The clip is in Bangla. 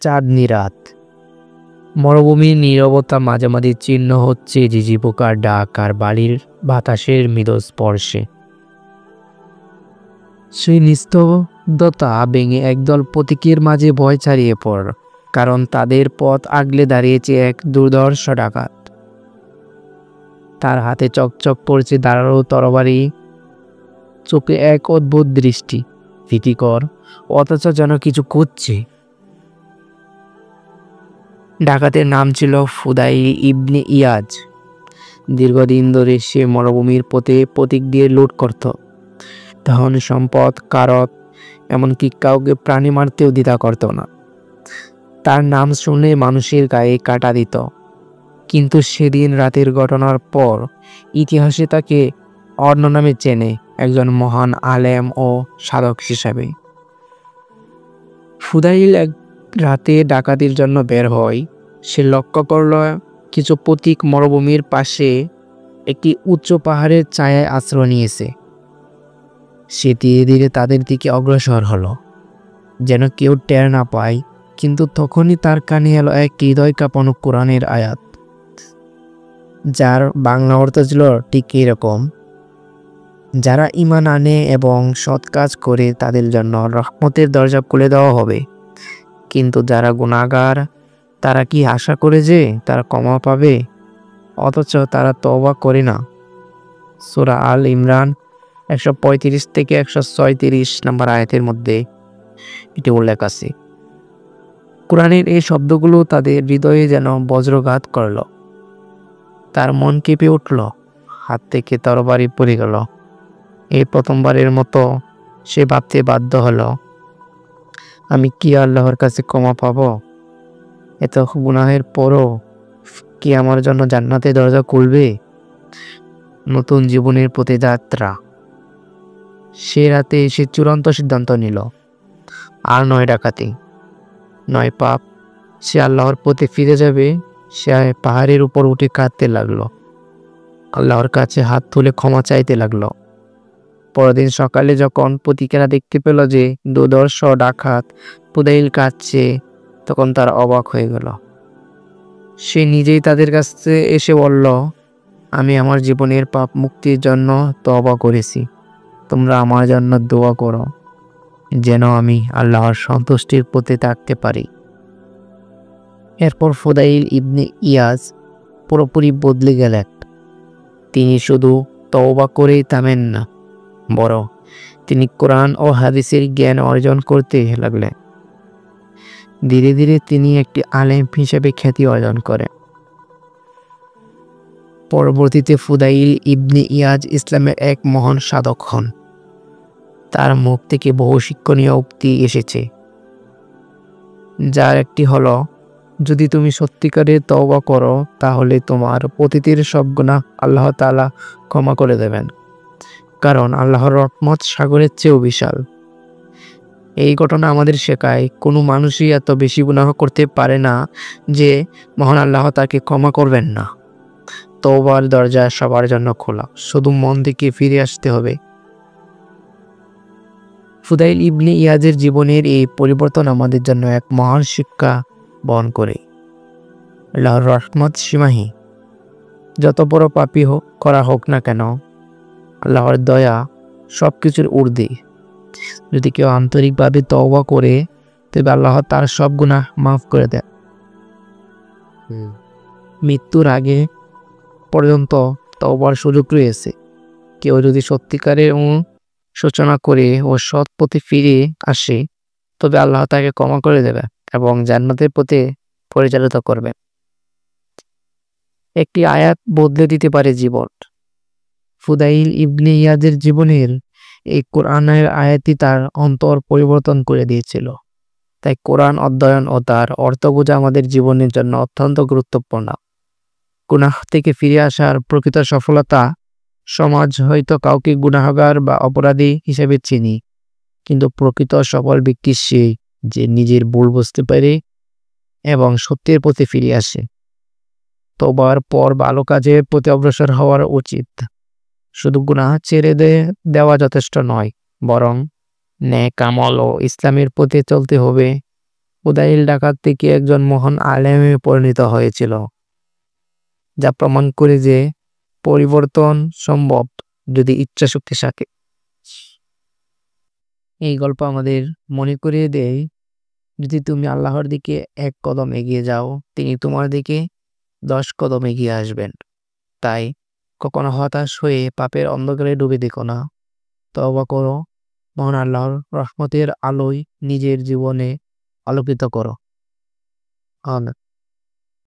চাঁদনি রাত। মরুভূমির নীরবতা মাঝে মাঝে চিহ্ন হচ্ছে ঝিঝি পোকার ডাক আর বালির বাতাসের মৃদু স্পর্শে। সেই নিস্তব্ধতা ভেঙে একদল পথিকের মাঝে ভয় ছাড়িয়ে পড়, কারণ তাদের পথ আগলে দাঁড়িয়েছে এক দুর্ধর্ষ ডাকাত। তার হাতে চকচক করছে ধারালো তরবারি, চোখে এক অদ্ভুত দৃষ্টি, ভীতিকর অথচ যেন কিছু খুঁজছে। ডাকাতের নাম ছিল ফুদাইল ইবনে ইয়াজ। দীর্ঘদিন ধরে সে মরুভূমির পথে প্রতীক দিয়ে লুট করত, ধন সম্পদ, কারত, এমনকি কাউকে প্রাণী মারতেও দ্বিধা করত না। তার নাম শুনলে মানুষের গায়ে কাঁটা দিত, কিন্তু সেদিন রাতের ঘটনার পর ইতিহাসে তাকে অন্য নামে চেনে, একজন মহান আলেম ও সাধক হিসাবে। ফুদাইল এক রাতে ডাকাতির জন্য বের হয়। সে লক্ষ্য করল কিছু পথিক মরুভূমির পাশে একটি উচ্চ পাহাড়ের ছায়ায় আশ্রয় নিয়েছে। সে ধীরে ধীরে তাদের দিকে অগ্রসর হলো, যেন কেউ টের না পায়। কিন্তু তখনই তার কানে এলো এক হৃদয় কাঁপানো কোরআনের আয়াত, যার বাংলা অর্থ ছিল ঠিক এরকম: যারা ঈমান আনে এবং সৎ কাজ করে তাদের জন্য রহমতের দরজা খুলে দেওয়া হবে, কিন্তু যারা গুনাহগার তারা কি আশা করে যে তারা ক্ষমা পাবে, অথচ তারা তওবা করে না। সূরা আল ইমরান 135 থেকে 136 নম্বর আয়াতের মধ্যে এটি উল্লেখ আছে। কোরআনের এই শব্দগুলো তাদের হৃদয়ে যেন বজ্রঘাত করল। তার মন কেঁপে উঠল, হাত থেকে তরবারি পড়ে গেল। এই প্রথমবারের মতো সে ভাবতে বাধ্য হলো, আমি কি আল্লাহর কাছে ক্ষমা পাবো? এত গুনাহের পরও কি আমার জন্য জান্নাতের দরজা খুলবে? নতুন জীবনের পথে যাত্রা। সে রাতে সে চূড়ান্ত সিদ্ধান্ত নিল, আর নয় ডাকাতি, নয় পাপ। সে আল্লাহর পথে ফিরে যাবে। সে পাহাড়ের উপর উঠে কাঁদতে লাগলো, আল্লাহর কাছে হাত তুলে ক্ষমা চাইতে লাগলো। পরদিন সকালে যখন পথিকেরা দেখতে পেল যে দুর্ধর্ষ ডাকাত ফুদাইল কাঁদছে, তখন তারা অবাক হয়ে গেল। সে নিজেই তাদের কাছে এসে বলল, আমি আমার জীবনের পাপ মুক্তির জন্য তওবা করেছি, তোমরা আমার জন্য দোয়া করো যেন আমি আল্লাহর সন্তুষ্টির পথে থাকতে পারি। এরপর ফুদাইল ইবনে ইয়াজ পুরোপুরি বদলে গেলেন। তিনি শুধু তওবা করেই থামেন না, বরং তিনি কোরআন ও হাদিসের জ্ঞান অর্জন করতে লাগলেন। ধীরে ধীরে তিনি একটি আলেম হিসেবে খ্যাতি অর্জন করেন। পরবর্তীতে ফুদাইল ইবনে ইয়াজ ইসলামের এক মহান সাধক হন। তার মুখ থেকে বহু শিক্ষণীয় উক্তি এসেছে, যার একটি হলো, যদি তুমি সত্যিকারের তওবা করো তাহলে তোমার অতীতের সব গুনাহ আল্লাহ তাআলা ক্ষমা করে দেবেন, কারণ আল্লাহর রহমত সাগরের চেয়েও বিশাল। এই ঘটনা আমাদের শেখায়, কোনো মানুষই এত বেশি গুনাহ করতে পারে না যে মহান আল্লাহ তাকে ক্ষমা করবেন না। তওবার দরজা সবার জন্য খোলা, শুধু মন থেকে ফিরে আসতে হবে। ফুদাইল ইবনে ইয়াজের জীবনের এই পরিবর্তন আমাদের জন্য এক মহান শিক্ষা বহন করে। আল্লাহর রহমত সীমাহীন। যত বড় পাপী করা হোক না কেন, আল্লাহর দয়া সবকিছুর ঊর্ধ্বে। যদি কেউ আন্তরিকভাবে তওবা করে, তবে আল্লাহ তার সব গুনাহ মাফ করে দেন। মৃত্যুর আগে পর্যন্ত তওবার সুযোগ রয়েছে। কেউ যদি সত্যিকারের সূচনা করে ও সৎ পথে ফিরে আসে, তবে আল্লাহ তাকে ক্ষমা করে দেবে এবং জান্নাতের পথে পরিচালিত করবে। একটি আয়াত বদলে দিতে পারে জীবন। ফুদাইল ইবনে ইয়াজের জীবনের এই কোরআনের আয়াতই তার অন্তর পরিবর্তন করে দিয়েছিল। তাই কোরআন অধ্যয়ন ও তার অর্থ বোঝা আমাদের জীবনের জন্য অত্যন্ত গুরুত্বপূর্ণ। গুনাহ থেকে ফিরে আসার প্রকৃত সফলতা। সমাজ হয়তো কাউকে গুনাহগার বা অপরাধী হিসেবে চিনি, কিন্তু প্রকৃত সফল ব্যক্তি সেই যে নিজের ভুল বুঝতে পারে এবং সত্যের পথে ফিরে আসে। তওবার পর ভালো কাজের প্রতি অগ্রসর হওয়ার উচিত। শুধু গুনাহ ছেড়ে দেওয়া যথেষ্ট নয়, বরং নেক আমল ও ইসলামের পথে চলতে হবে। উদাইল ডাকাত থেকে একজন মহান আলেমে পরিণত হয়েছিল, যা প্রমাণ করে যে পরিবর্তন সম্ভব যদি ইচ্ছা শক্তি থাকে। এই গল্প আমাদের মনে করিয়ে দেয়, যদি তুমি আল্লাহর দিকে এক কদম এগিয়ে যাও, তিনি তোমার দিকে 10 কদম এগিয়ে আসবেন। তাই কখনো হতাশ হয়ে পাপের অন্ধকারে ডুবে দেখো না, তওবা করো, মহান আল্লাহর রহমতের আলোয় নিজের জীবনে আলোকিত করো। আমিন।